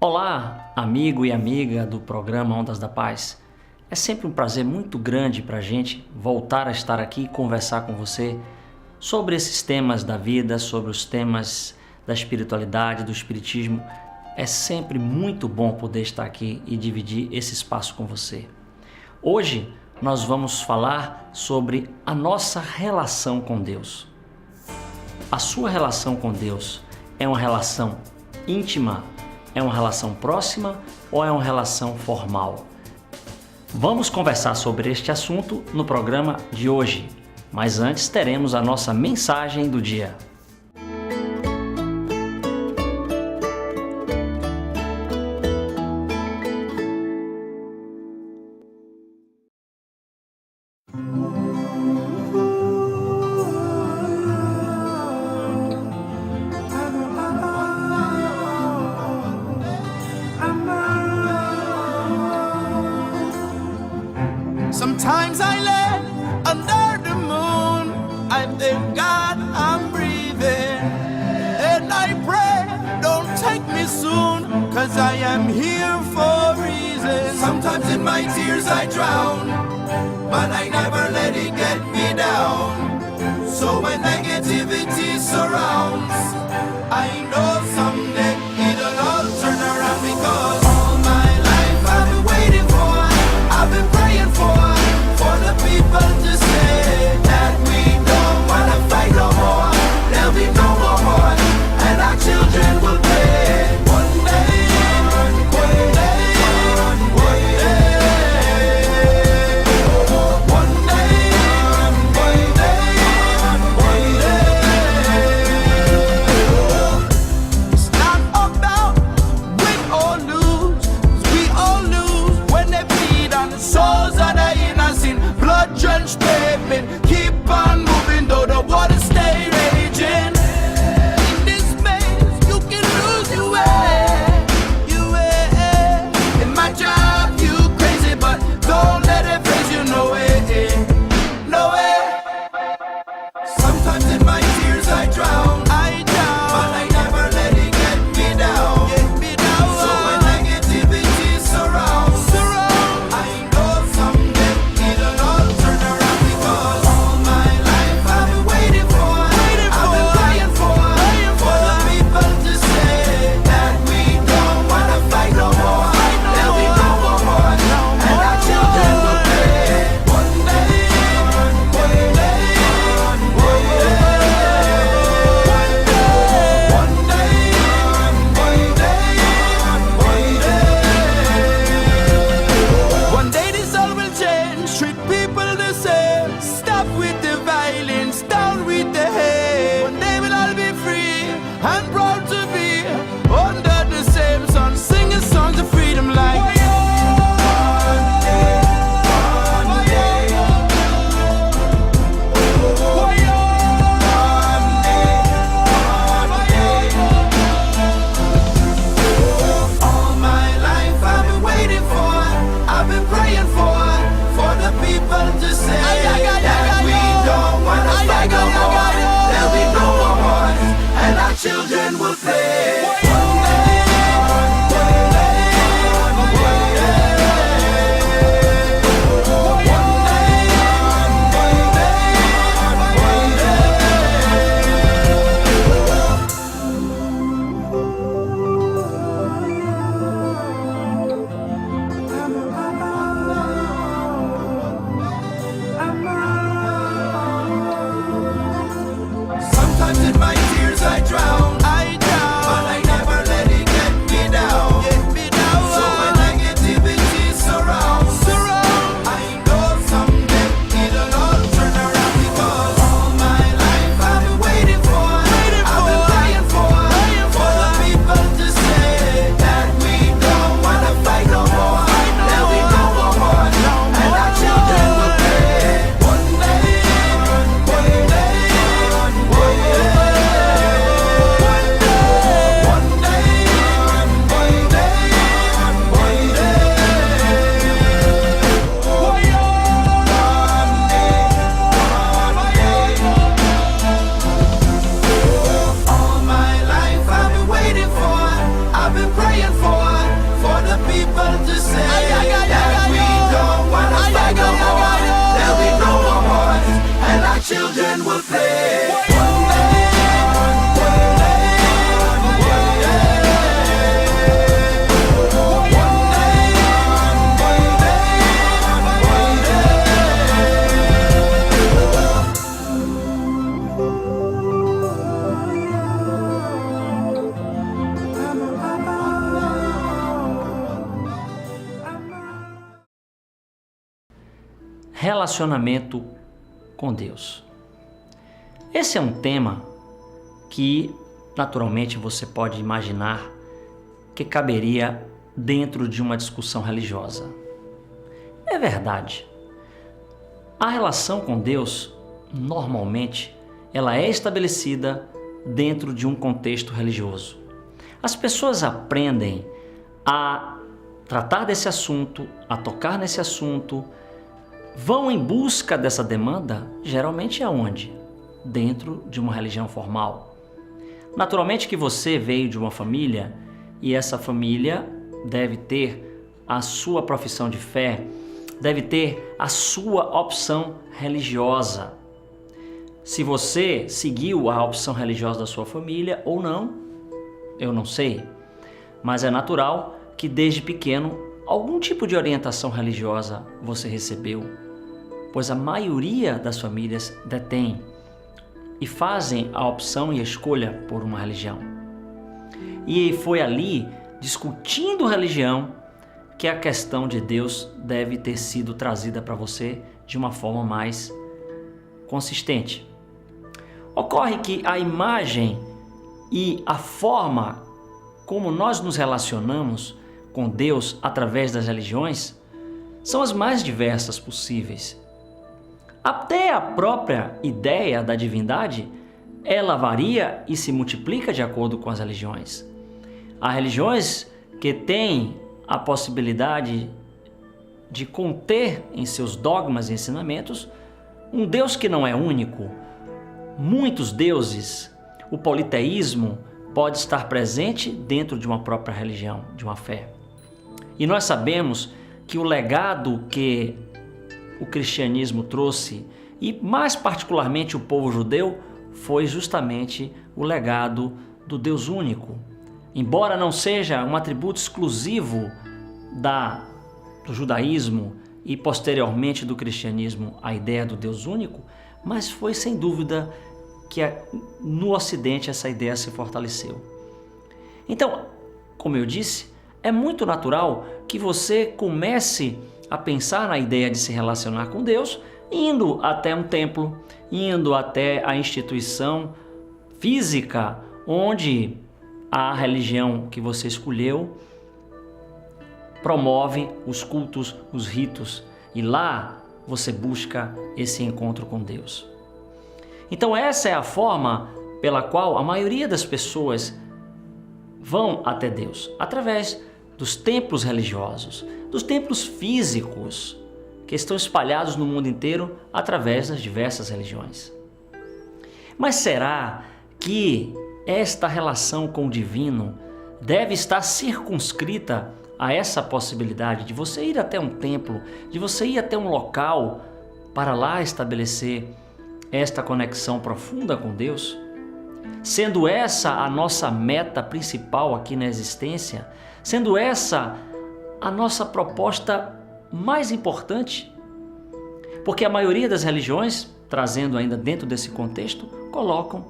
Olá, amigo e amiga do programa Ondas da Paz. É sempre um prazer muito grande para a gente voltar a estar aqui e conversar com você sobre esses temas da vida, sobre os temas da espiritualidade, do espiritismo. É sempre muito bom poder estar aqui e dividir esse espaço com você. Hoje nós vamos falar sobre a nossa relação com Deus. A sua relação com Deus é uma relação íntima? É uma relação próxima ou é uma relação formal? Vamos conversar sobre este assunto no programa de hoje, mas antes teremos a nossa mensagem do dia. Sometimes I lay under the moon, I thank God I'm breathing, and I pray, don't take me soon, cause I am here for a reason. Sometimes in my tears I drown, but I never let it get me down. So when negativity surrounds, I know someday it'll all turn around, because all my life I've been waiting for, I've been praying for the people to say that we don't wanna fight no more. There'll be no more war, and our children will pay. One day, one day, one day, one day, one day. It's not about win or lose, 'cause we all lose when they bleed on the souls of the innocent. Blood-drenched pavement, keep on moving though the water stay raging. In this maze, you can lose your way, in my job, you crazy, but don't let it phase you, no way, no way. Sometimes in my tears I drown, but I never let it get me down. So when negativity surrounds, I know someday it'll all turn around, because all my life I've been waiting for, I've been praying for the people to say that we don't wanna fight no more. There'll be no more war, and our children will pay. One day, one day, one day, one day this all will change. Treat people the same. Stop with the violence, down with the hate. One day we'll all be free and proud to be under the same sun, singing songs of freedom like one day, one day, all my life I've been waiting for, I've been praying for the people to say that we don't wanna fight no more. There'll be no more wars, and our children will play. One day, one day, one Sometimes in my tears I drown, but I never let it get me down. So when negativity surrounds, I know someday it'll all turn around, because all my life I've been waiting for, I've been praying for the people to say that we don't wanna fight no more. There'll be no more war, and our children will pay. One day, one day, one day. relacionamento com Deus. Esse é um tema que, naturalmente, você pode imaginar que caberia dentro de uma discussão religiosa. É verdade. A relação com Deus, normalmente, ela é estabelecida dentro de um contexto religioso. As pessoas aprendem a tratar desse assunto, a tocar nesse assunto, vão em busca dessa demanda, geralmente aonde? Dentro de uma religião formal. Naturalmente que você veio de uma família e essa família deve ter a sua profissão de fé, deve ter a sua opção religiosa. Se você seguiu a opção religiosa da sua família ou não, eu não sei. Mas é natural que desde pequeno algum tipo de orientação religiosa você recebeu, pois a maioria das famílias detém e fazem a opção e a escolha por uma religião. E foi ali, discutindo religião, que a questão de Deus deve ter sido trazida para você de uma forma mais consistente. Ocorre que a imagem e a forma como nós nos relacionamos com Deus através das religiões são as mais diversas possíveis. Até a própria ideia da divindade, ela varia e se multiplica de acordo com as religiões. Há religiões que têm a possibilidade de conter em seus dogmas e ensinamentos um Deus que não é único, muitos deuses. O politeísmo pode estar presente dentro de uma própria religião, de uma fé. E nós sabemos que o legado que o cristianismo trouxe, e mais particularmente o povo judeu, foi justamente o legado do Deus único. Embora não seja um atributo exclusivo do judaísmo e posteriormente do cristianismo a ideia do Deus único, mas foi sem dúvida que no Ocidente essa ideia se fortaleceu. Então, como eu disse, é muito natural que você comece a pensar na ideia de se relacionar com Deus, indo até um templo, indo até a instituição física onde a religião que você escolheu promove os cultos, os ritos, e lá você busca esse encontro com Deus. Então essa é a forma pela qual a maioria das pessoas vão até Deus, através dos templos religiosos, dos templos físicos que estão espalhados no mundo inteiro através das diversas religiões. Mas será que esta relação com o divino deve estar circunscrita a essa possibilidade de você ir até um templo, de você ir até um local para lá estabelecer esta conexão profunda com Deus? Sendo essa a nossa meta principal aqui na existência, sendo essa a nossa proposta mais importante? Porque a maioria das religiões, trazendo ainda dentro desse contexto, colocam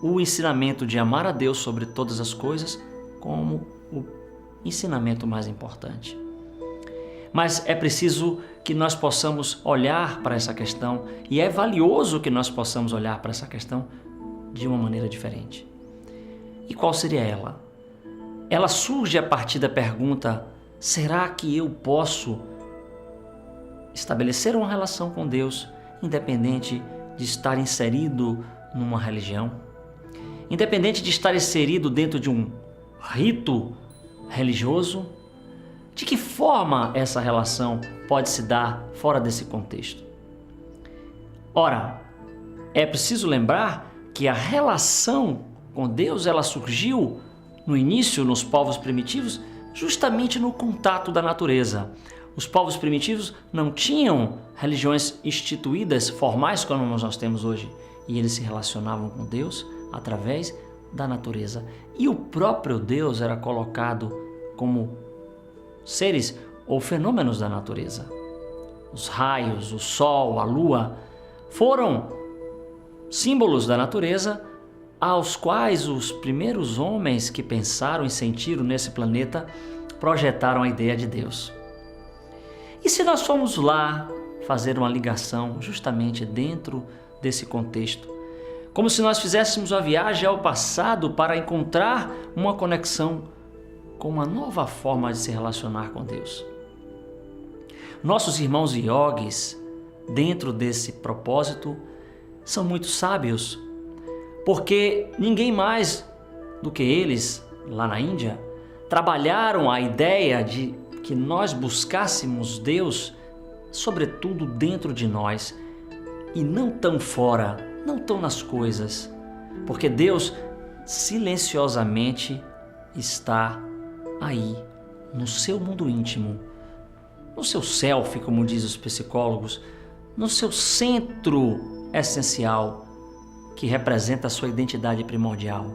o ensinamento de amar a Deus sobre todas as coisas como o ensinamento mais importante. Mas é preciso que nós possamos olhar para essa questão, e é valioso que nós possamos olhar para essa questão de uma maneira diferente. E qual seria ela? Ela surge a partir da pergunta: será que eu posso estabelecer uma relação com Deus independente de estar inserido numa religião? Independente de estar inserido dentro de um rito religioso? De que forma essa relação pode se dar fora desse contexto? Ora, é preciso lembrar que a relação com Deus, ela surgiu no início nos povos primitivos justamente no contato da natureza. Os povos primitivos não tinham religiões instituídas, formais como nós temos hoje, e eles se relacionavam com Deus através da natureza. E o próprio Deus era colocado como seres ou fenômenos da natureza. Os raios, o sol, a lua foram símbolos da natureza aos quais os primeiros homens que pensaram e sentiram nesse planeta projetaram a ideia de Deus. E se nós formos lá fazer uma ligação justamente dentro desse contexto. Como se nós fizéssemos uma viagem ao passado para encontrar uma conexão com uma nova forma de se relacionar com Deus. Nossos irmãos yogis, dentro desse propósito, são muito sábios, porque ninguém mais do que eles, lá na Índia, trabalharam a ideia de que nós buscássemos Deus, sobretudo dentro de nós, e não tão fora, não tão nas coisas, porque Deus silenciosamente está aí, no seu mundo íntimo, no seu self, como dizem os psicólogos, no seu centro essencial, que representa a sua identidade primordial,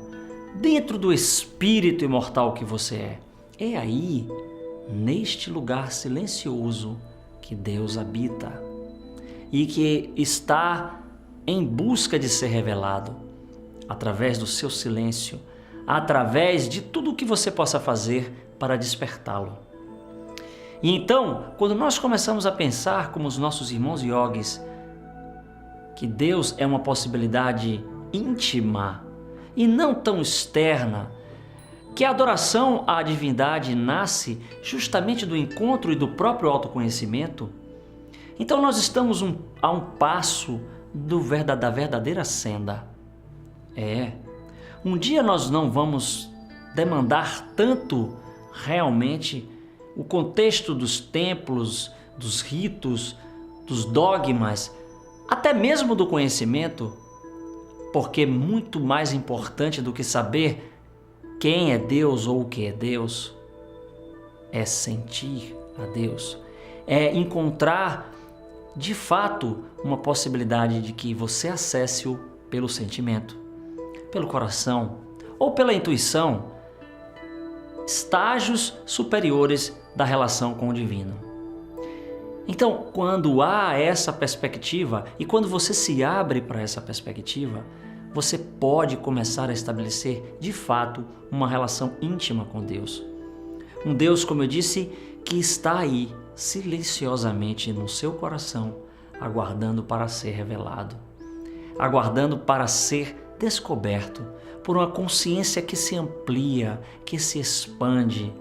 dentro do espírito imortal que você é. É aí, neste lugar silencioso, que Deus habita e que está em busca de ser revelado através do seu silêncio, através de tudo o que você possa fazer para despertá-lo. E então, quando nós começamos a pensar como os nossos irmãos yogis, que Deus é uma possibilidade íntima e não tão externa, que a adoração à divindade nasce justamente do encontro e do próprio autoconhecimento, então nós estamos a um passo da verdadeira senda. Um dia nós não vamos demandar tanto realmente o contexto dos templos, dos ritos, dos dogmas, até mesmo do conhecimento, porque muito mais importante do que saber quem é Deus ou o que é Deus, é sentir a Deus, é encontrar de fato uma possibilidade de que você acesse-o pelo sentimento, pelo coração ou pela intuição, estágios superiores da relação com o divino. Então, quando há essa perspectiva e quando você se abre para essa perspectiva, você pode começar a estabelecer de fato uma relação íntima com Deus. Um Deus, como eu disse, que está aí silenciosamente no seu coração, aguardando para ser revelado, aguardando para ser descoberto por uma consciência que se amplia, que se expande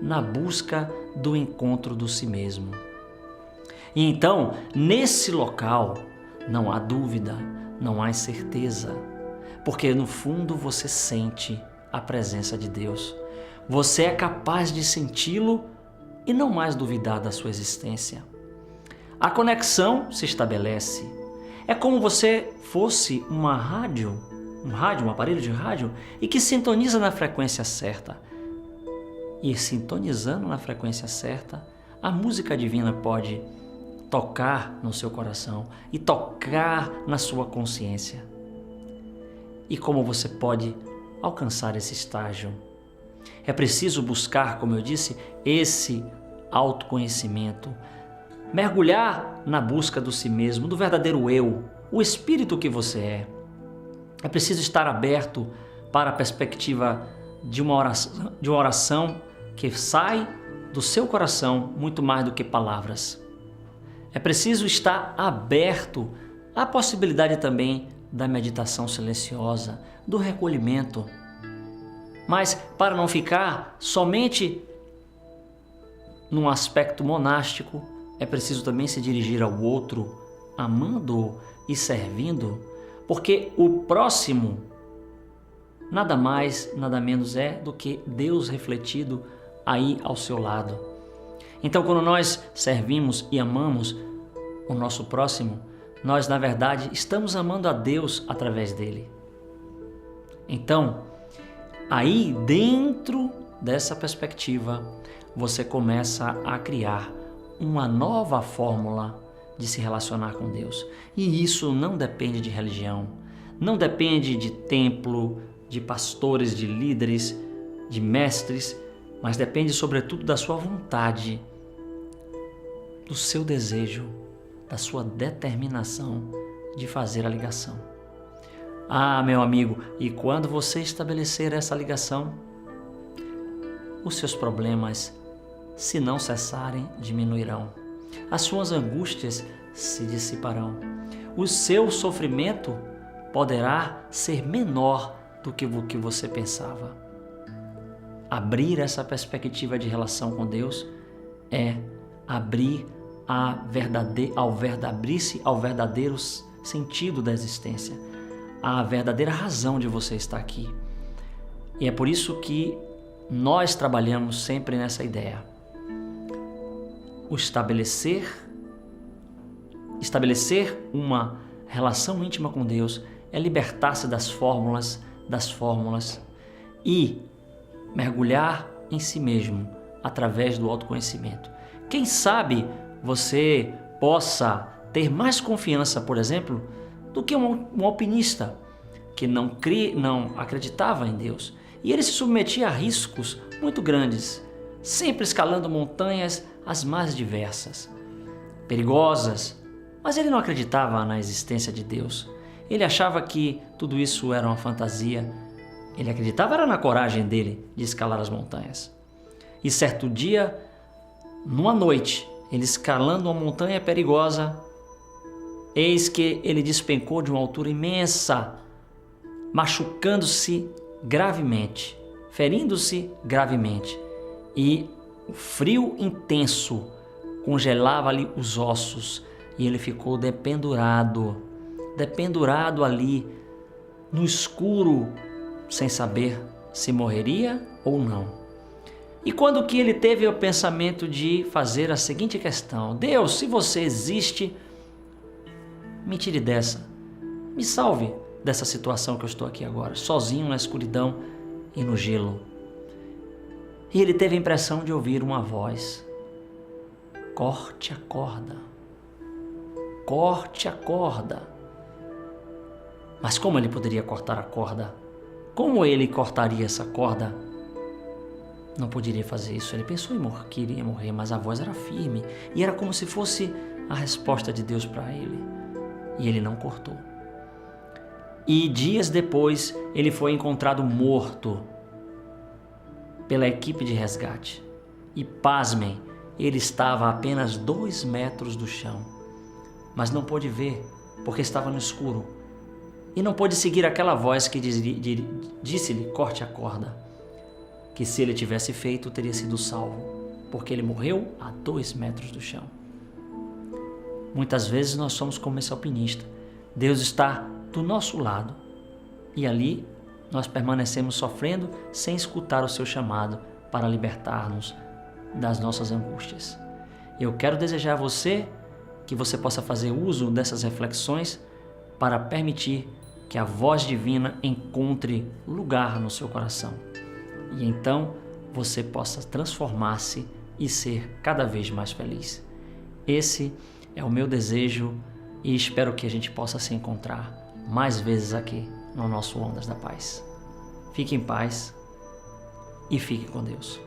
na busca do encontro do si mesmo. E então, nesse local, não há dúvida, não há incerteza, porque no fundo você sente a presença de Deus. Você é capaz de senti-lo e não mais duvidar da sua existência. A conexão se estabelece. É como você fosse um aparelho de rádio e que sintoniza na frequência certa. E sintonizando na frequência certa, a música divina pode tocar no seu coração e tocar na sua consciência. E como você pode alcançar esse estágio? É preciso buscar, como eu disse, esse autoconhecimento, mergulhar na busca do si mesmo, do verdadeiro eu, o espírito que você é. É preciso estar aberto para a perspectiva de uma oração que sai do seu coração muito mais do que palavras. É preciso estar aberto à possibilidade também da meditação silenciosa, do recolhimento. Mas para não ficar somente num aspecto monástico, é preciso também se dirigir ao outro, amando-o e servindo, porque o próximo nada mais, nada menos é do que Deus refletido aí ao seu lado. Então, quando nós servimos e amamos o nosso próximo, nós, na verdade, estamos amando a Deus através dele. Então, aí dentro dessa perspectiva, você começa a criar uma nova fórmula de se relacionar com Deus. E isso não depende de religião, não depende de templo, de pastores, de líderes, de mestres, mas depende sobretudo da sua vontade, do seu desejo, da sua determinação de fazer a ligação. Ah, meu amigo, e quando você estabelecer essa ligação, os seus problemas, se não cessarem, diminuirão. As suas angústias, se dissiparão. O seu sofrimento poderá ser menor do que o que você pensava. Abrir essa perspectiva de relação com Deus é abrir abrir-se ao verdadeiro sentido da existência, à verdadeira razão de você estar aqui. E é por isso que nós trabalhamos sempre nessa ideia. O estabelecer uma relação íntima com Deus é libertar-se das fórmulas e mergulhar em si mesmo através do autoconhecimento. Quem sabe você possa ter mais confiança, por exemplo, do que um alpinista que não acreditava em Deus. E ele se submetia a riscos muito grandes, sempre escalando montanhas as mais diversas, perigosas, mas ele não acreditava na existência de Deus. Ele achava que tudo isso era uma fantasia. Ele acreditava era na coragem dele de escalar as montanhas. E certo dia, numa noite, ele escalando uma montanha perigosa, eis que ele despencou de uma altura imensa, machucando-se gravemente, ferindo-se gravemente. E o frio intenso congelava-lhe os ossos e ele ficou dependurado ali no escuro, sem saber se morreria ou não. E quando que ele teve o pensamento de fazer a seguinte questão: Deus, se você existe, me tire dessa, me salve dessa situação que eu estou aqui agora, sozinho na escuridão e no gelo. E ele teve a impressão de ouvir uma voz: corte a corda, corte a corda. Mas como ele poderia cortar a corda? Como ele cortaria essa corda? Não poderia fazer isso. Ele pensou que iria morrer, mas a voz era firme e era como se fosse a resposta de Deus para ele. E ele não cortou. E dias depois ele foi encontrado morto pela equipe de resgate. E pasmem, ele estava a apenas 2 metros do chão, mas não pôde ver porque estava no escuro. E não pôde seguir aquela voz que disse-lhe: corte a corda. Que se ele tivesse feito, teria sido salvo, porque ele morreu a 2 metros do chão. Muitas vezes nós somos como esse alpinista. Deus está do nosso lado e ali nós permanecemos sofrendo sem escutar o seu chamado para libertar-nos das nossas angústias. Eu quero desejar a você que você possa fazer uso dessas reflexões para permitir que a voz divina encontre lugar no seu coração. E então você possa transformar-se e ser cada vez mais feliz. Esse é o meu desejo e espero que a gente possa se encontrar mais vezes aqui no nosso Ondas da Paz. Fique em paz e fique com Deus.